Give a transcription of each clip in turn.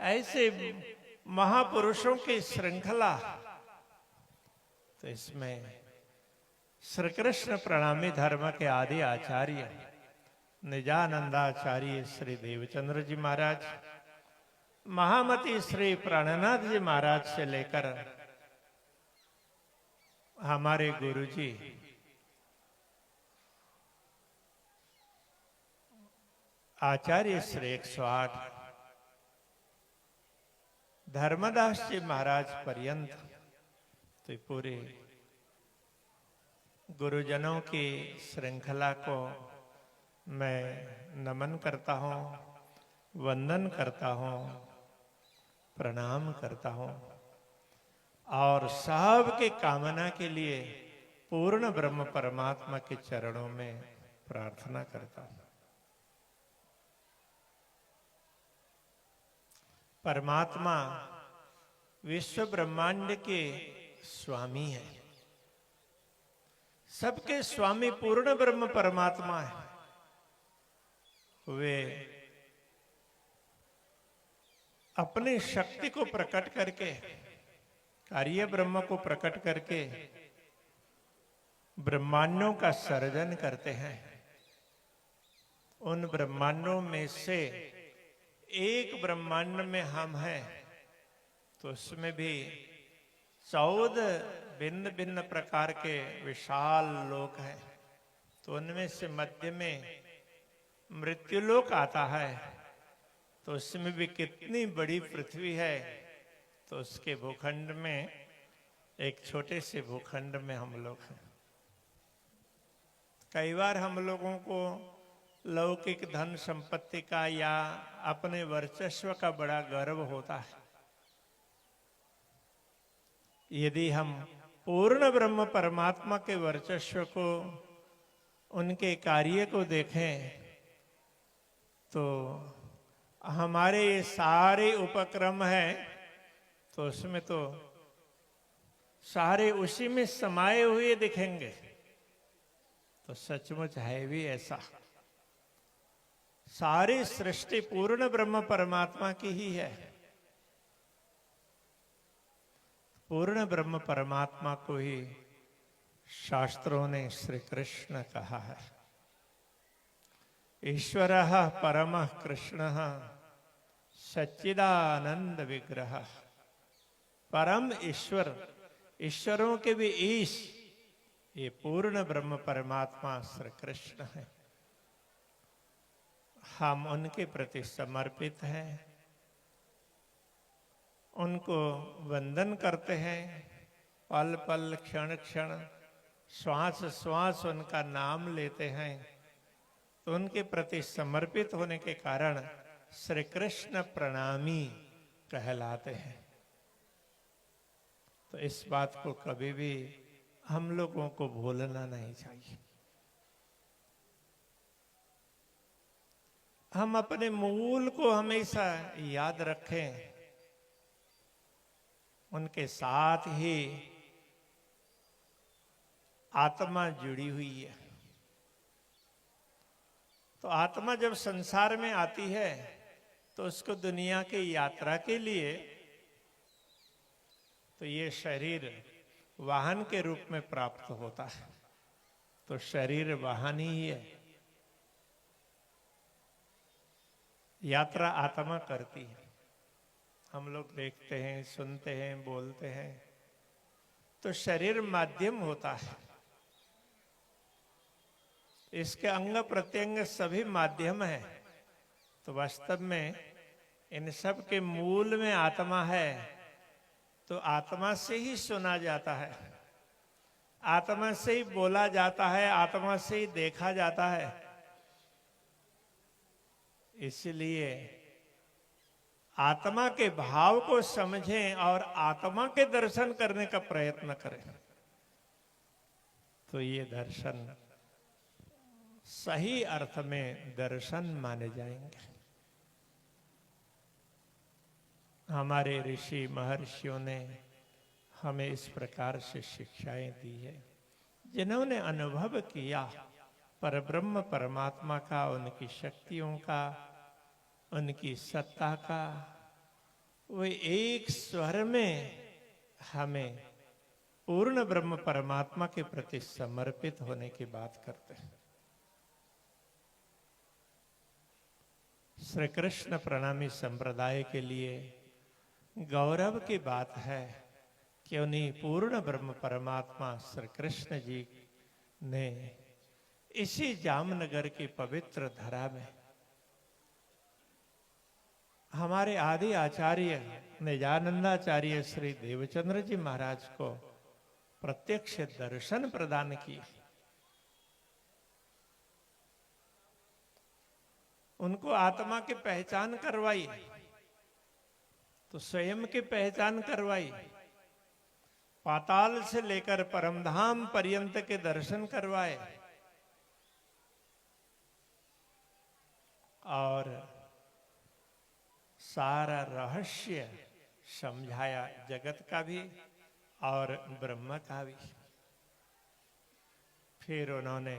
ऐसे महापुरुषों की श्रृंखला। तो इसमें श्री कृष्ण प्रणामी धर्म के आदि आचार्य निजानंदाचार्य श्री देवचंद्र जी महाराज, महामती श्री प्राणनाथ जी महाराज से लेकर हमारे गुरुजी आचार्य श्री 108 धर्मदास जी महाराज पर्यंत, तो पूरे गुरुजनों की श्रृंखला को मैं नमन करता हूँ, वंदन करता हूँ, प्रणाम करता हूँ और सब के कामना के लिए पूर्ण ब्रह्म परमात्मा के चरणों में प्रार्थना करता हूँ। परमात्मा विश्व ब्रह्मांड के स्वामी है, सबके स्वामी पूर्ण ब्रह्म परमात्मा है। वे अपनी शक्ति को प्रकट करके, कार्य ब्रह्म को प्रकट करके ब्रह्मांडों का सर्जन करते हैं। उन ब्रह्मांडों में से एक ब्रह्मांड में हम हैं, तो उसमें भी 14 भिन्न भिन्न प्रकार के विशाल लोक हैं। तो उनमें से मध्य में मृत्युलोक आता है, तो उसमें भी कितनी बड़ी पृथ्वी है। तो उसके भूखंड में एक छोटे से भूखंड में हम लोग हैं। कई बार हम लोगों को लौकिक धन संपत्ति का या अपने वर्चस्व का बड़ा गर्व होता है। यदि हम पूर्ण ब्रह्म परमात्मा के वर्चस्व को, उनके कार्य को देखें, तो हमारे ये सारे उपक्रम हैं, तो उसमें तो सारे उसी में समाये हुए दिखेंगे। तो सचमुच है भी ऐसा, सारी सृष्टि पूर्ण ब्रह्म परमात्मा की ही है। पूर्ण ब्रह्म परमात्मा को ही शास्त्रों ने श्री कृष्ण कहा है। ईश्वरः परमः कृष्णः सच्चिदानंद विग्रह। परम ईश्वर, ईश्वरों के भी ईश, ये पूर्ण ब्रह्म परमात्मा श्री कृष्ण है। हम उनके प्रति समर्पित हैं, उनको वंदन करते हैं। पल पल क्षण क्षण श्वास श्वास उनका नाम लेते हैं। तो उनके प्रति समर्पित होने के कारण श्री कृष्ण प्रणामी कहलाते हैं। तो इस बात को कभी भी हम लोगों को भूलना नहीं चाहिए। हम अपने मूल को हमेशा याद रखें। उनके साथ ही आत्मा जुड़ी हुई है। तो आत्मा जब संसार में आती है, तो उसको दुनिया की यात्रा के लिए, तो ये शरीर वाहन के रूप में प्राप्त होता है। तो शरीर वाहन ही है, यात्रा आत्मा करती है। हम लोग देखते हैं, सुनते हैं, बोलते हैं, तो शरीर माध्यम होता है। इसके अंग प्रत्यंग सभी माध्यम है। तो वास्तव में इन सब के मूल में आत्मा है। तो आत्मा से ही सुना जाता है, आत्मा से ही बोला जाता है, आत्मा से ही देखा जाता है। इसलिए आत्मा के भाव को समझें और आत्मा के दर्शन करने का प्रयत्न करें। तो ये दर्शन सही अर्थ में दर्शन माने जाएंगे। हमारे ऋषि महर्षियों ने हमें इस प्रकार से शिक्षाएं दी है, जिन्होंने अनुभव किया परब्रह्म परमात्मा का, उनकी शक्तियों का, उनकी सत्ता का, वे एक स्वर में हमें पूर्ण ब्रह्म परमात्मा के प्रति समर्पित होने की बात करते हैं। श्री कृष्ण प्रणामी संप्रदाय के लिए गौरव की बात है कि उन्हीं पूर्ण ब्रह्म परमात्मा श्री कृष्ण जी ने इसी जामनगर की पवित्र धरा में हमारे आदि आचार्य निजानंदाचार्य श्री देवचंद्र जी महाराज को प्रत्यक्ष दर्शन प्रदान किए। उनको आत्मा की पहचान करवाई तो स्वयं की पहचान करवाई, पाताल से लेकर परमधाम पर्यंत के दर्शन करवाए और सारा रहस्य समझाया, जगत का भी और ब्रह्म का भी। फिर उन्होंने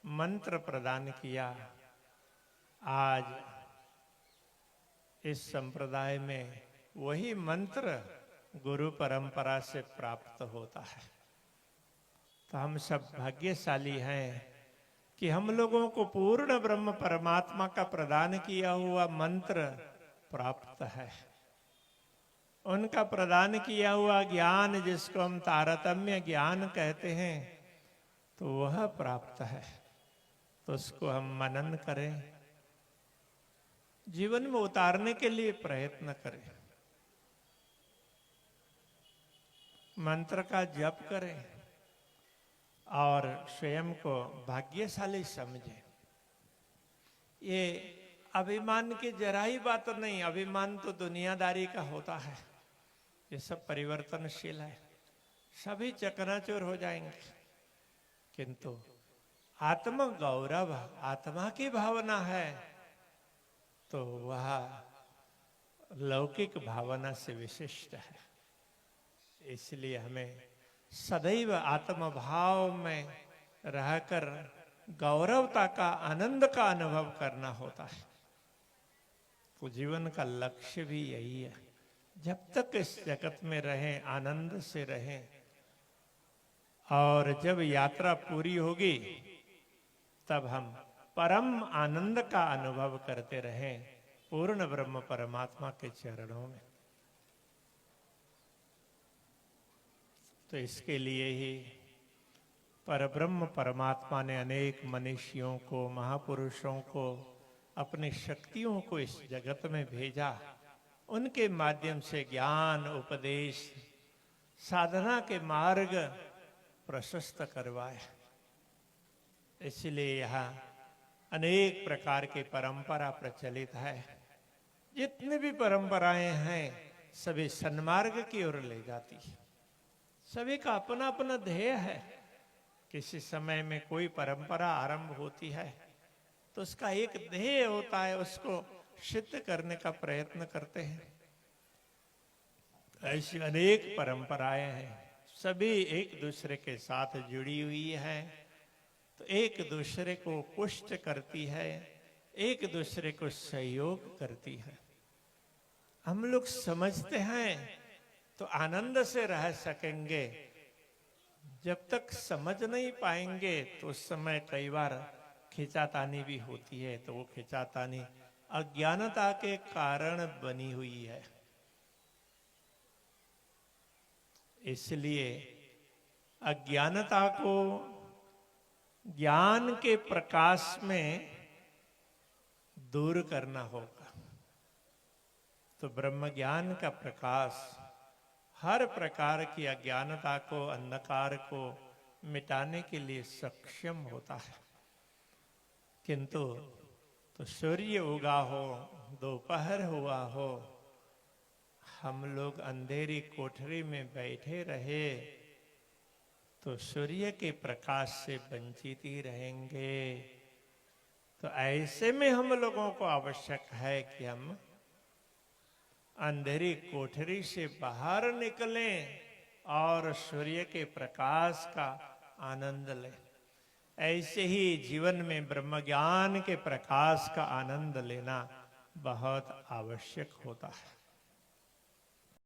मंत्र प्रदान किया। आज इस संप्रदाय में वही मंत्र गुरु परंपरा से प्राप्त होता है। तो हम सब भाग्यशाली हैं कि हम लोगों को पूर्ण ब्रह्म परमात्मा का प्रदान किया हुआ मंत्र प्राप्त है। उनका प्रदान किया हुआ ज्ञान, जिसको हम तारतम्य ज्ञान कहते हैं, तो वह प्राप्त है। तो उसको हम मनन करें, जीवन में उतारने के लिए प्रयत्न करें, मंत्र का जप करें और स्वयं को भाग्यशाली समझें। ये अभिमान की जरा ही बात नहीं, अभिमान तो दुनियादारी का होता है। ये सब परिवर्तनशील है, सभी चकनाचूर हो जाएंगे, किंतु आत्म गौरव, आत्मा की भावना है तो वह लौकिक भावना से विशिष्ट है। इसलिए हमें सदैव आत्म भाव में रहकर गौरवता का, आनंद का अनुभव करना होता है। तो जीवन का लक्ष्य भी यही है। जब तक इस जगत में रहें, आनंद से रहें, और जब यात्रा पूरी होगी तब हम परम आनंद का अनुभव करते रहें पूर्ण ब्रह्म परमात्मा के चरणों में। तो इसके लिए ही परब्रह्म परमात्मा ने अनेक मनीषियों को, महापुरुषों को, अपनी शक्तियों को इस जगत में भेजा। उनके माध्यम से ज्ञान, उपदेश, साधना के मार्ग प्रशस्त करवाए। इसलिए यहाँ अनेक प्रकार की परंपरा प्रचलित है। जितनी भी परंपराएं हैं सभी सन्मार्ग की ओर ले जाती है। सभी का अपना अपना ध्येय है। किसी समय में कोई परंपरा आरंभ होती है तो उसका एक ध्येय होता है, उसको सिद्ध करने का प्रयत्न करते हैं। ऐसी अनेक परंपराएं हैं, सभी एक दूसरे के साथ जुड़ी हुई है, तो एक दूसरे को पुष्ट करती है, एक दूसरे को सहयोग करती है। हम लोग समझते हैं तो आनंद से रह सकेंगे, जब तक समझ नहीं पाएंगे तो उस समय कई बार खिंचातानी भी होती है। तो वो खिंचातानी अज्ञानता के कारण बनी हुई है। इसलिए अज्ञानता को ज्ञान के प्रकाश में दूर करना होगा। तो ब्रह्म ज्ञान का प्रकाश हर प्रकार की अज्ञानता को, अंधकार को मिटाने के लिए सक्षम होता है। किंतु तो सूर्य उगा हो, दोपहर हुआ हो, हम लोग अंधेरी कोठरी में बैठे रहे तो सूर्य के प्रकाश से वंचित ही रहेंगे। तो ऐसे में हम लोगों को आवश्यक है कि हम अंधेरी कोठरी से बाहर निकलें और सूर्य के प्रकाश का आनंद लें। ऐसे ही जीवन में ब्रह्म ज्ञान के प्रकाश का आनंद लेना बहुत आवश्यक होता है।